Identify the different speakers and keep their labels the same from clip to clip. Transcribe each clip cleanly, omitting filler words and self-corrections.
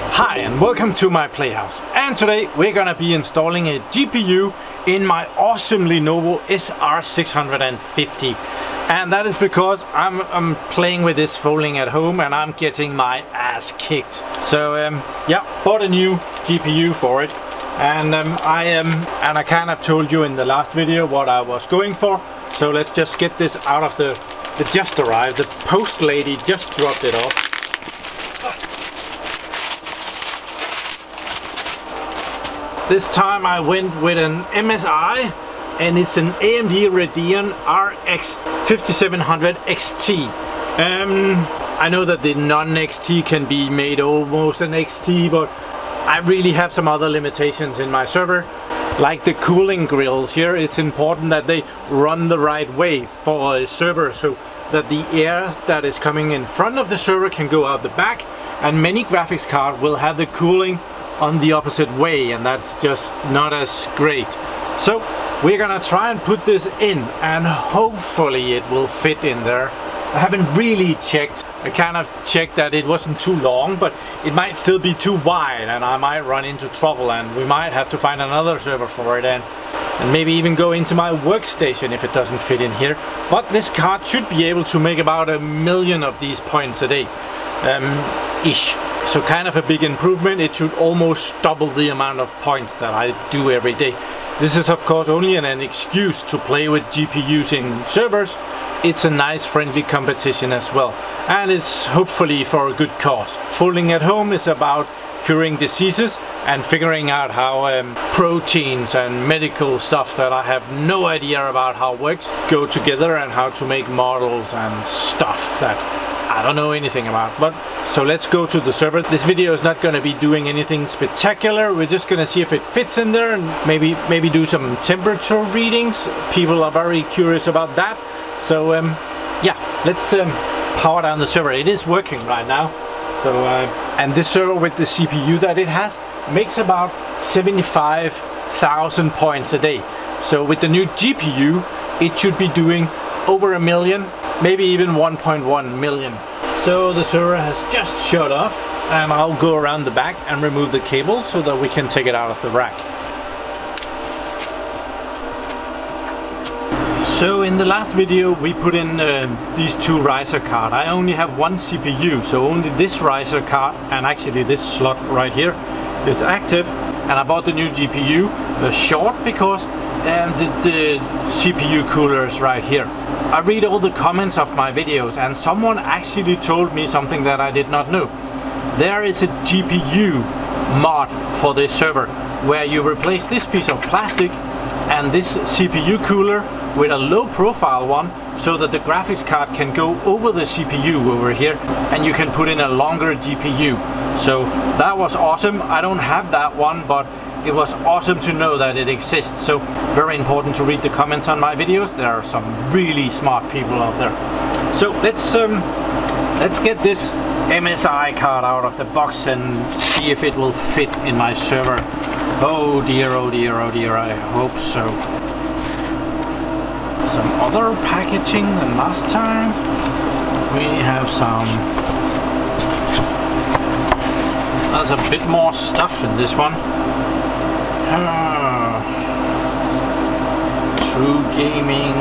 Speaker 1: Hi and welcome to my PlayHouse, and today we're gonna be installing a GPU in my awesome Lenovo SR650, and that is because I'm playing with this folding at home and I'm getting my ass kicked. So yeah, bought a new GPU for it, and I kind of told you in the last video what I was going for. So let's just get this out of the just arrived. The post lady just dropped it off. This time I went with an MSI, and it's an AMD Radeon RX 5700 XT. I know that the non-XT can be made almost an XT, but I really have some other limitations in my server. Like the cooling grills here, it's important that they run the right way for a server so that the air that is coming in front of the server can go out the back, and many graphics cards will have the cooling on the opposite way, and that's just not as great. So we're gonna try and put this in, and hopefully it will fit in there. I haven't really checked. I kind of checked that it wasn't too long, but it might still be too wide and I might run into trouble, and we might have to find another server for it, and maybe even go into my workstation if it doesn't fit in here. But this card should be able to make about 1 million of these points a day, ish. So kind of a big improvement. It should almost double the amount of points that I do every day. This is of course only an excuse to play with GPUs in servers. It's a nice friendly competition as well, and it's hopefully for a good cause. Folding at home is about curing diseases and figuring out how proteins and medical stuff that I have no idea about how works go together, and how to make models and stuff that I don't know anything about. But so let's go to the server. This video is not going to be doing anything spectacular. We're just going to see if it fits in there, and maybe do some temperature readings. People are very curious about that. So yeah, let's power down the server. It is working right now. So and this server with the CPU that it has makes about 75,000 points a day. So with the new GPU, it should be doing over 1 million, maybe even 1.1 million. So the server has just shut off, and I'll go around the back and remove the cable so that we can take it out of the rack. So in the last video we put in these two riser cards. I only have one CPU, so only this riser card and actually this slot right here is active. And I bought the new GPU short because the CPU cooler is right here. I read all the comments of my videos, and someone actually told me something that I did not know. There is a GPU mod for this server where you replace this piece of plastic and this CPU cooler with a low profile one, so that the graphics card can go over the CPU over here, and you can put in a longer GPU. So that was awesome. I don't have that one, but it was awesome to know that it exists. So very important to read the comments on my videos. There are some really smart people out there. So let's get this MSI card out of the box and see if it will fit in my server. Oh dear, oh dear, oh dear, I hope so. Some other packaging than last time. We have some... There's a bit more stuff in this one. True gaming.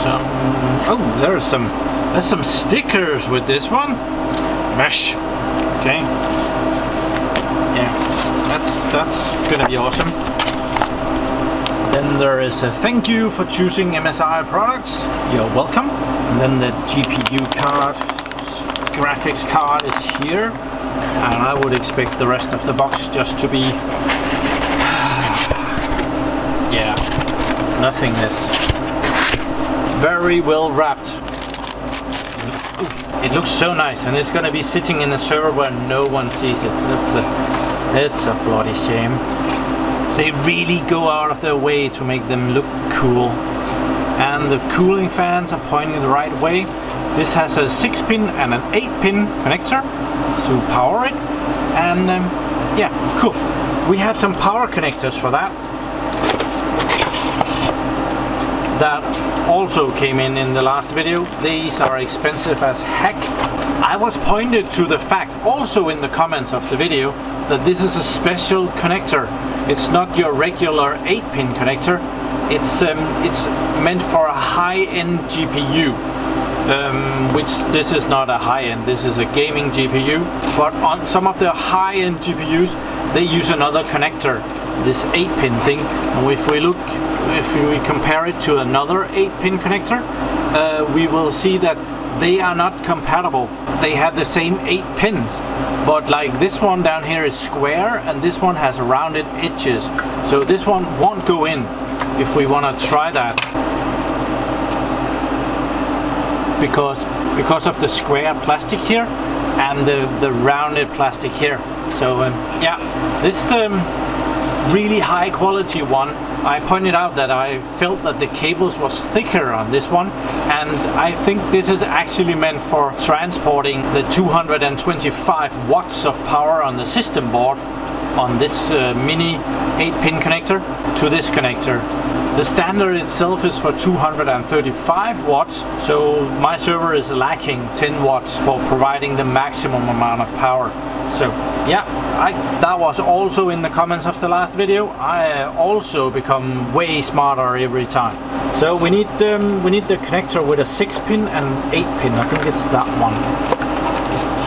Speaker 1: Some... Oh, there's some stickers with this one. Mesh. Okay. Yeah. That's gonna be awesome. Then there is a thank you for choosing MSI products. You're welcome. And then the GPU card, graphics card is here. And I would expect the rest of the box just to be yeah, nothingness. Very well wrapped. It looks so nice, and it's gonna be sitting in a server where no one sees it. It's a bloody shame. They really go out of their way to make them look cool. And the cooling fans are pointing the right way. This has a 6-pin and an 8-pin connector to power it. And yeah, cool. We have some power connectors for that. that also came in the last video. These are expensive as heck. I was pointed to the fact also in the comments of the video that this is a special connector. It's not your regular 8-pin connector. It's meant for a high-end GPU, which this is not a high-end. This is a gaming GPU, but on some of the high-end GPUs they use another connector, this 8-pin thing. And if we compare it to another 8-pin connector, we will see that they are not compatible. They have the same 8 pins, but like this one down here is square and this one has rounded edges, so this one won't go in if we want to try that, because of the square plastic here and the rounded plastic here. So yeah, this really high quality one. I pointed out that I felt that the cables was thicker on this one, and I think this is actually meant for transporting the 225 watts of power on the system board on this mini 8-pin connector to this connector. The standard itself is for 235 watts, so my server is lacking 10 watts for providing the maximum amount of power. So yeah, that was also in the comments of the last video. I also become way smarter every time. So we need the connector with a 6-pin and 8-pin. I think it's that one.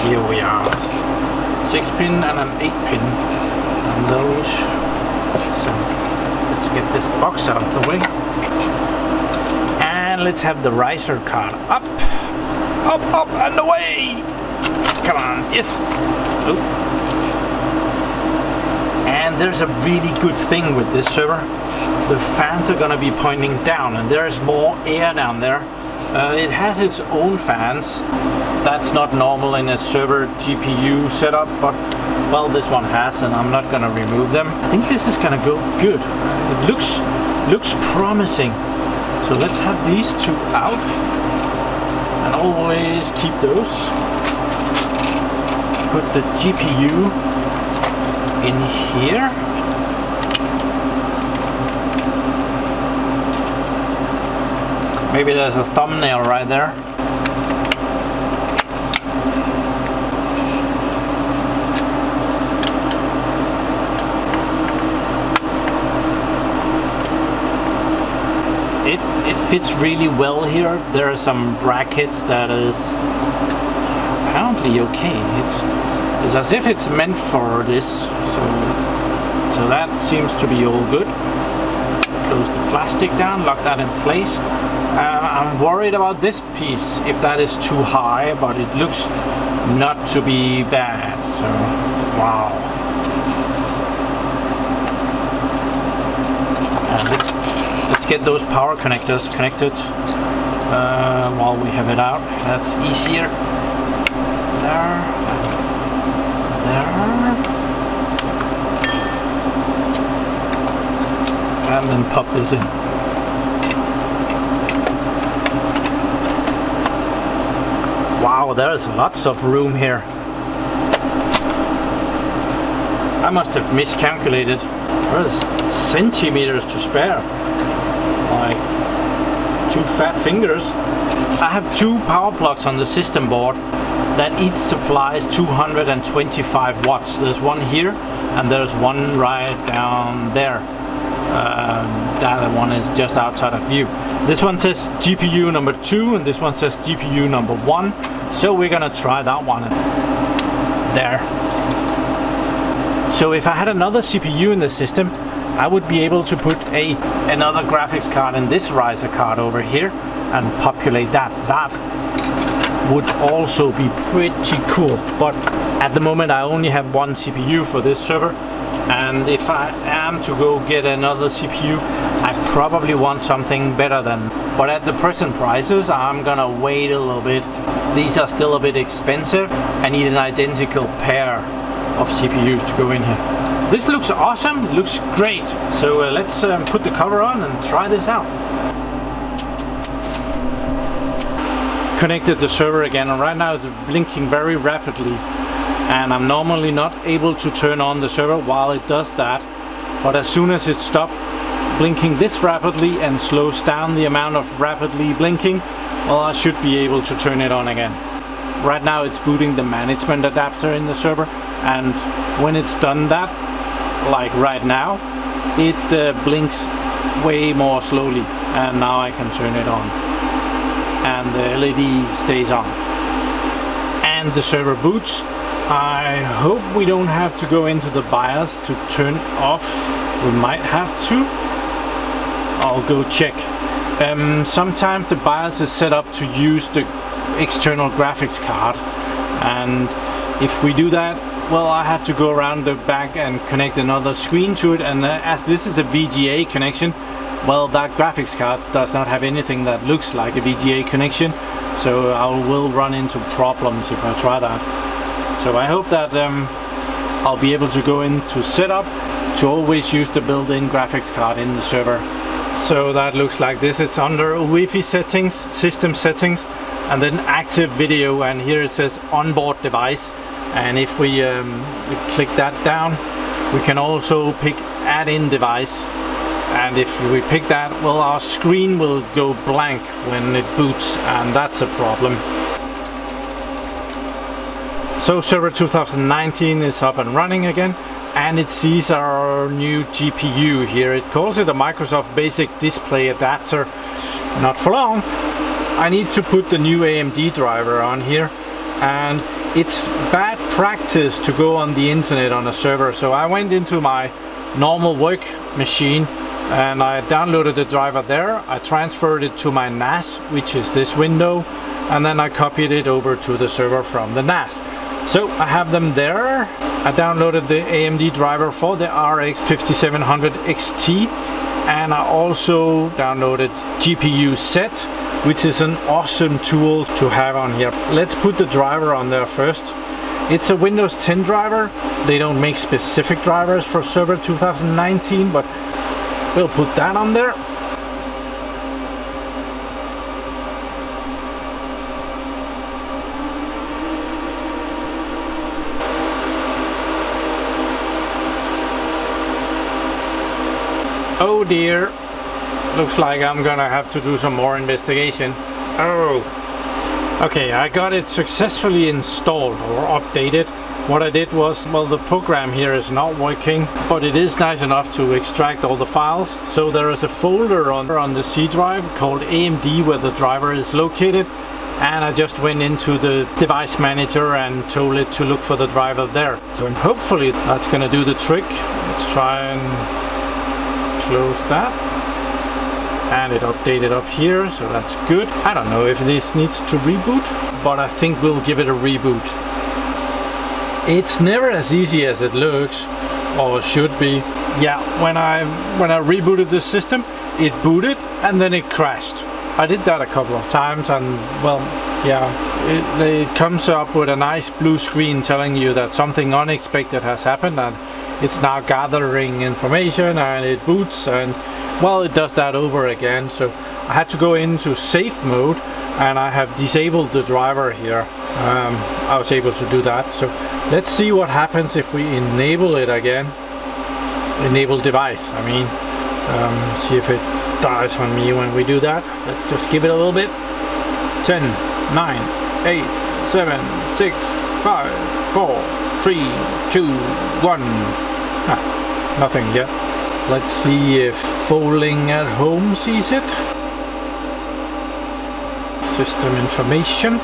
Speaker 1: Here we are. 6-pin and an 8-pin. And those. So let's get this box out of the way. And let's have the riser card up, up and away. Come on, yes. Oh. And there's a really good thing with this server. The fans are gonna be pointing down, and there's more air down there. It has its own fans. That's not normal in a server GPU setup, but well, this one has, and I'm not gonna remove them. I think this is gonna go good. It looks promising. So let's have these two out, and always keep those. Put the GPU in here. Maybe there's a thumbnail right there. It fits really well here. There are some brackets that is apparently okay. It's as if it's meant for this, so that seems to be all good. Close the plastic down, lock that in place. I'm worried about this piece, if that is too high, but it looks not to be bad, so wow. And let's get those power connectors connected while we have it out. That's easier. There. And then pop this in. Wow, there's lots of room here. I must have miscalculated. There's centimeters to spare. Like 2 fat fingers. I have 2 power plugs on the system board that each supplies 225 watts. There's one here and there's one right down there. The other one is just outside of view. This one says GPU number 2 and this one says GPU number 1. So we're gonna try that one there. So if I had another CPU in the system, I would be able to put another graphics card in this riser card over here and populate that. That would also be pretty cool. But at the moment I only have one CPU for this server, and if I am to go get another CPU, I probably want something better than. But at the present prices, I'm gonna wait a little bit. These are still a bit expensive. I need an identical pair of CPUs to go in here. This looks awesome, looks great. So let's put the cover on and try this out. Connected the server again, and right now it's blinking very rapidly, and I'm normally not able to turn on the server while it does that, but as soon as it stops blinking this rapidly and slows down the amount of rapidly blinking, well, I should be able to turn it on again. Right now it's booting the management adapter in the server, and when it's done that, like right now, it blinks way more slowly, and now I can turn it on and the LED stays on and the server boots. I hope we don't have to go into the BIOS to turn off. We might have to. I'll go check. Sometimes the BIOS is set up to use the external graphics card, and if we do that, well, I have to go around the back and connect another screen to it, and as this is a VGA connection, well, that graphics card does not have anything that looks like a VGA connection, so I will run into problems if I try that. So I hope that I'll be able to go into setup to always use the built-in graphics card in the server. So that looks like this. It's under Wi-Fi settings, system settings, and then active video, and here it says onboard device, and if we click that down, we can also pick add-in device, and if we pick that, well, our screen will go blank when it boots, and that's a problem. So Server 2019 is up and running again, and it sees our new GPU here. It calls it a Microsoft Basic Display Adapter. Not for long. I need to put the new AMD driver on here, and it's bad practice to go on the internet on a server, so I went into my normal work machine and I downloaded the driver there. I transferred it to my NAS, which is this window, and then I copied it over to the server from the NAS. So I have them there. I downloaded the AMD driver for the RX 5700 XT, and I also downloaded GPU Set, which is an awesome tool to have on here. Let's put the driver on there first. It's a Windows 10 driver. They don't make specific drivers for Server 2019, but we'll put that on there. Oh dear, looks like I'm gonna have to do some more investigation. Oh, okay, I got it successfully installed or updated. What I did was, well, the program here is not working, but it is nice enough to extract all the files. So there is a folder on the C drive called AMD where the driver is located, and I just went into the device manager and told it to look for the driver there. So hopefully that's gonna do the trick. Let's try and close that, and it updated up here, so that's good. I don't know if this needs to reboot, but I think we'll give it a reboot. It's never as easy as it looks, or should be. Yeah, when I rebooted the system, it booted and then it crashed. I did that a couple of times, and well, yeah, it comes up with a nice blue screen telling you that something unexpected has happened, and it's now gathering information, and it boots, and well, it does that over again. So I had to go into safe mode, and I have disabled the driver here. I was able to do that. So let's see what happens if we enable it again. Enable device, I mean. See if it dies on me when we do that. Let's just give it a little bit. 10, 9, 8, 7, 6, 5, 4, 3, 2, 1. Nothing yet. Let's see if Folding at Home sees it. System information.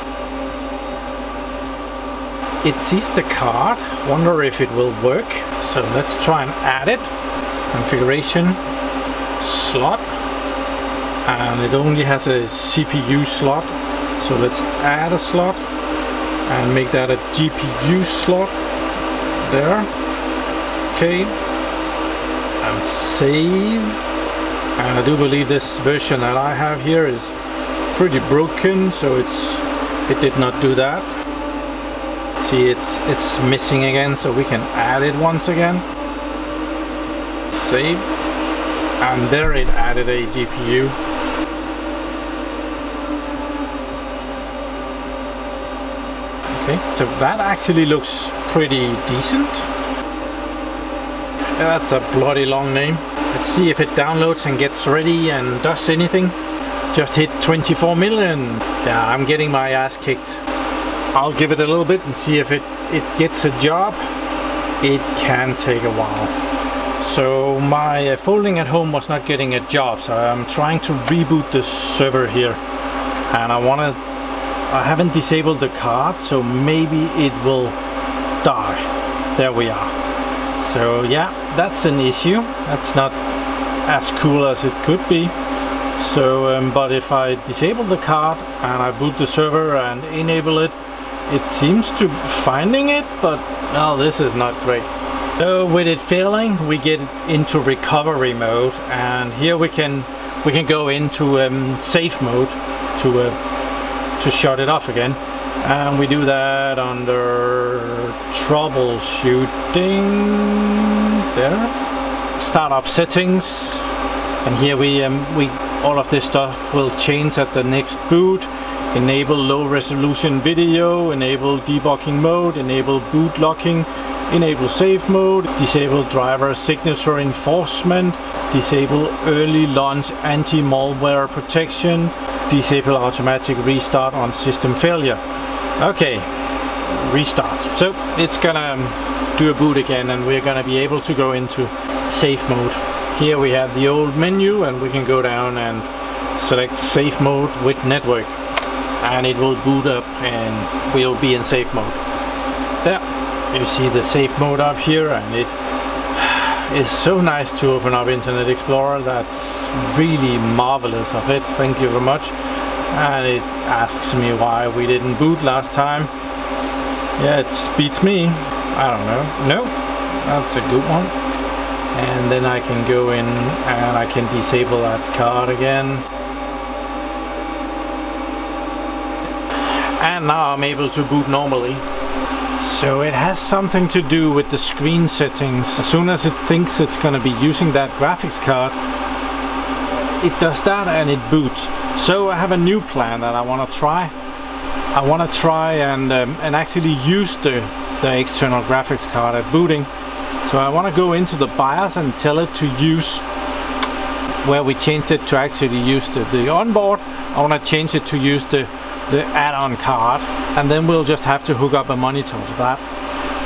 Speaker 1: It sees the card. Wonder if it will work. So let's try and add it. Configuration. Slot. And it only has a CPU slot. So let's add a slot and make that a GPU slot. There. Okay, and save. And I do believe this version that I have here is pretty broken, so it did not do that. See, it's missing again, so we can add it once again. Save, and there it added a GPU. Okay, so that actually looks pretty decent. That's a bloody long name. Let's see if it downloads and gets ready and does anything. Just hit 24 million. Yeah, I'm getting my ass kicked. I'll give it a little bit and see if it gets a job. It can take a while. So my folding at home was not getting a job, so I'm trying to reboot the server here. And I haven't disabled the card, so maybe it will die. There we are. So yeah, that's an issue. That's not as cool as it could be. So, but if I disable the card and I boot the server and enable it, it seems to finding it, but no, this is not great. So with it failing, we get into recovery mode, and here we can go into safe mode to shut it off again. And we do that under troubleshooting. There, startup settings, and here we all of this stuff will change at the next boot. Enable low resolution video, enable debugging mode, enable boot locking, enable safe mode, disable driver signature enforcement, disable early launch anti-malware protection, disable automatic restart on system failure. Okay, restart. So it's gonna do a boot again, and we're gonna be able to go into safe mode. Here we have the old menu, and we can go down and select safe mode with network, and it will boot up and we'll be in safe mode. There, you see the safe mode up here, and it is so nice to open up Internet Explorer. That's really marvelous of it. Thank you very much. And it asks me why we didn't boot last time. Yeah, it beats me. I don't know. No, that's a good one. And then I can go in and I can disable that card again. And now I'm able to boot normally. So it has something to do with the screen settings. As soon as it thinks it's going to be using that graphics card, it does that and it boots. So I have a new plan that I want to try. I want to try and actually use the external graphics card at booting. So I want to go into the BIOS and tell it to use, where we changed it to actually use the onboard. I want to change it to use the add-on card, and then we'll just have to hook up a monitor to that.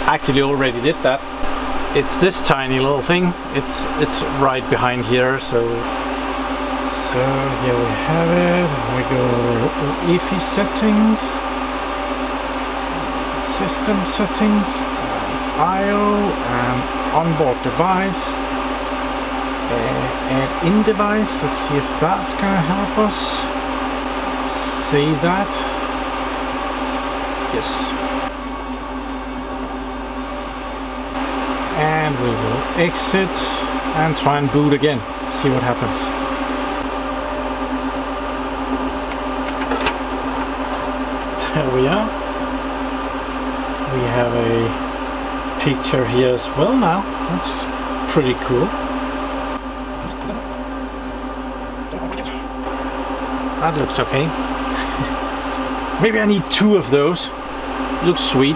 Speaker 1: Actually already did that. It's this tiny little thing. It's right behind here. So here we have it. We go EFI settings, system settings, IO, and onboard device, add in device. Let's see if that's gonna help us. Save that. Yes. And we will exit and try and boot again. See what happens. There we are. We have a picture here as well now. That's pretty cool. That looks okay. Maybe I need 2 of those. Looks sweet.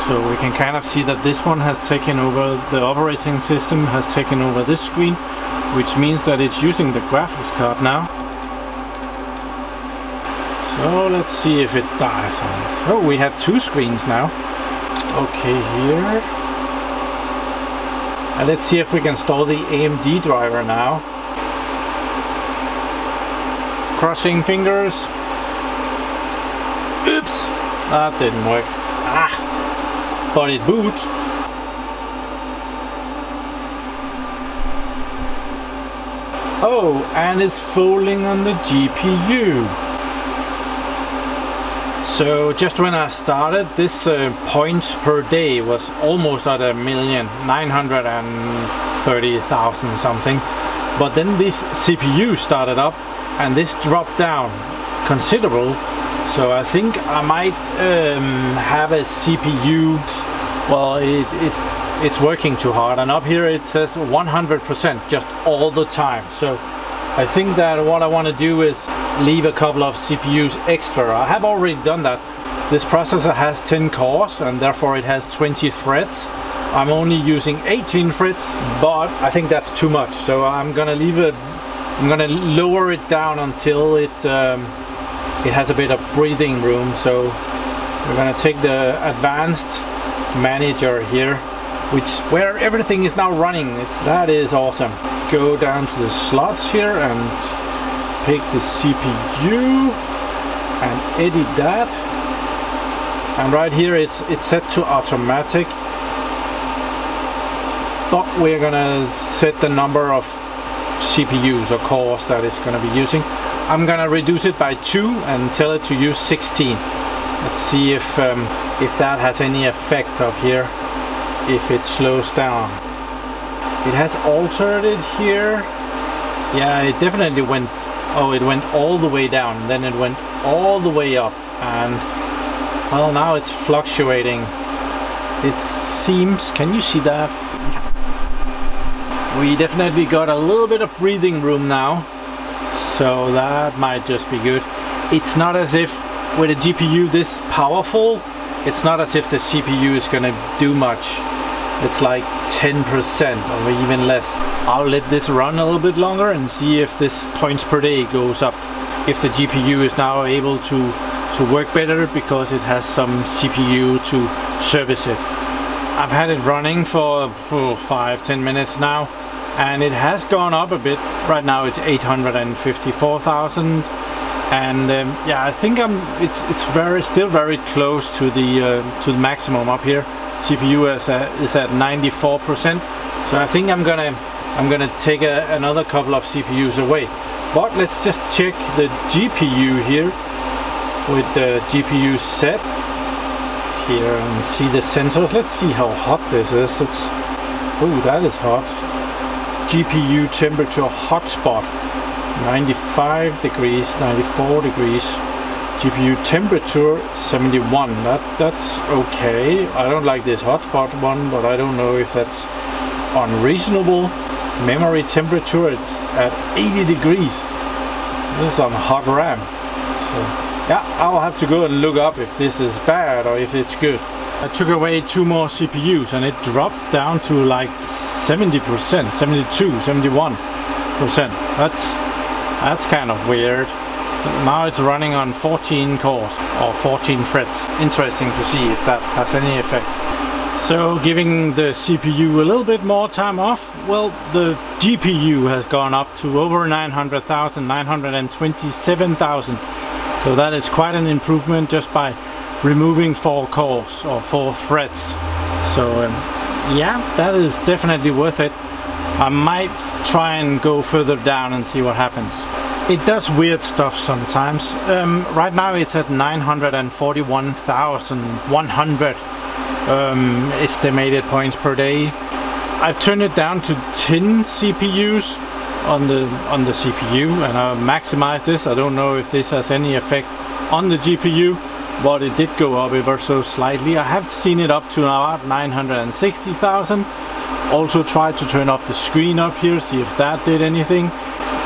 Speaker 1: So we can kind of see that this one has taken over, the operating system has taken over this screen, which means that it's using the graphics card now. So let's see if it dies on us. Oh, we have 2 screens now. Okay, here. And let's see if we can install the AMD driver now. Crossing fingers. Oops, that didn't work. But it boots. Oh, and it's folding on the GPU. So just when I started, this points per day was almost at 1,930,000 something. But then this CPU started up and this dropped down considerable. So I think I might have a CPU, well, it's working too hard, and up here it says 100% just all the time. So I think that what I want to do is leave a couple of CPUs extra. I have already done that. This processor has 10 cores and therefore it has 20 threads. I'm only using 18 threads, but I think that's too much, so I'm gonna leave it. I'm gonna lower it down until it has a bit of breathing room. So we're gonna take the advanced manager here, where everything is now running. That is awesome. Go down to the slots here and pick the CPU and edit that. And right here it's set to automatic, but we're gonna set the number of CPUs or cores that it's gonna be using. I'm gonna reduce it by 2 and tell it to use 16. Let's see if that has any effect up here, if it slows down. It has altered it here. Yeah, it definitely went, oh, it went all the way down, then it went all the way up, and well, now it's fluctuating. It seems, can you see that? We definitely got a little bit of breathing room now, so that might just be good. It's not as if with a GPU this powerful, it's not as if the CPU is gonna do much. It's like 10% or even less. I'll let this run a little bit longer and see if this points per day goes up. If the GPU is now able to work better because it has some CPU to service it. I've had it running for 5-10 minutes now, and it has gone up a bit. Right now it's 854,000, and yeah, I think it's still very close to the maximum up here. CPU is at 94%, so I think I'm gonna take another couple of CPUs away. But let's just check the GPU here with the GPU set here and see the sensors. Let's see how hot this is. Oh, that is hot. GPU temperature hotspot 95 degrees, 94 degrees. GPU temperature 71. That's okay. I don't like this hotspot one, but I don't know if that's unreasonable. Memory temperature, it's at 80 degrees. This is on hot RAM. So yeah, I'll have to go and look up if this is bad or if it's good. I took away 2 more CPUs and it dropped down to like 70%, 72, 71%. That's kind of weird. Now it's running on 14 cores or 14 threads. Interesting to see if that has any effect. So giving the CPU a little bit more time off, well, the GPU has gone up to over 900,000, 927,000. So that is quite an improvement just by removing 4 cores or 4 threads. So yeah, that is definitely worth it. I might try and go further down and see what happens. It does weird stuff sometimes. Right now it's at 941,100 estimated points per day. I've turned it down to 10 CPUs on the CPU, and I maximized this. I don't know if this has any effect on the GPU, but it did go up ever so slightly. I have seen it up to about 960,000. Also tried to turn off the screen up here, see if that did anything.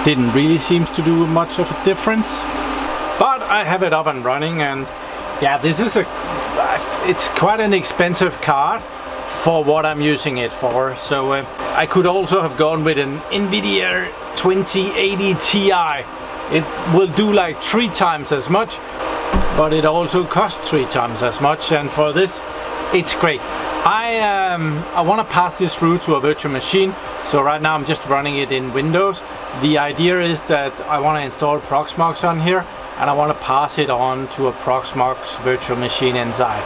Speaker 1: Didn't really seem to do much of a difference, but I have it up and running, and yeah, this is it's quite an expensive card for what I'm using it for. So I could also have gone with an NVIDIA 2080 Ti. It will do like 3 times as much, but it also costs 3 times as much, and for this it's great. I want to pass this through to a virtual machine, so right now I'm just running it in Windows. The idea is that I want to install Proxmox on here, and I want to pass it on to a Proxmox virtual machine inside.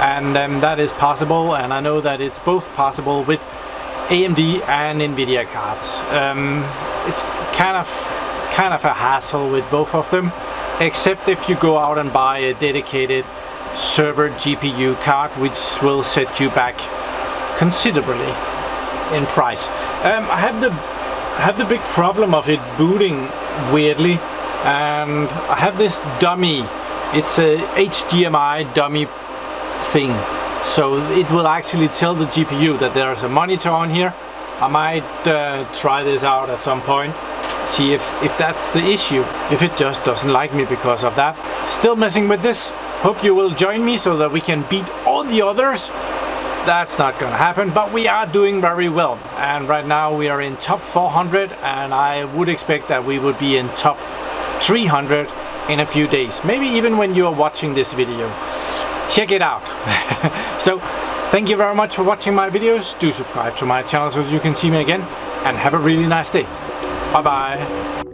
Speaker 1: And that is possible, and I know that it's both possible with AMD and NVIDIA cards. It's kind of a hassle with both of them, except if you go out and buy a dedicated server GPU card, which will set you back considerably in price. I have the big problem of it booting weirdly, and I have this dummy. It's a HDMI dummy thing, so it will actually tell the GPU that there's a monitor on here. I might try this out at some point, see if that's the issue, if it just doesn't like me because of that. Still messing with this. Hope you will join me so that we can beat all the others. that's not gonna happen, but we are doing very well. And right now we are in top 400, and I would expect that we would be in top 300 in a few days. Maybe even when you are watching this video. Check it out. So, thank you very much for watching my videos. Do subscribe to my channel so you can see me again. And have a really nice day. Bye bye.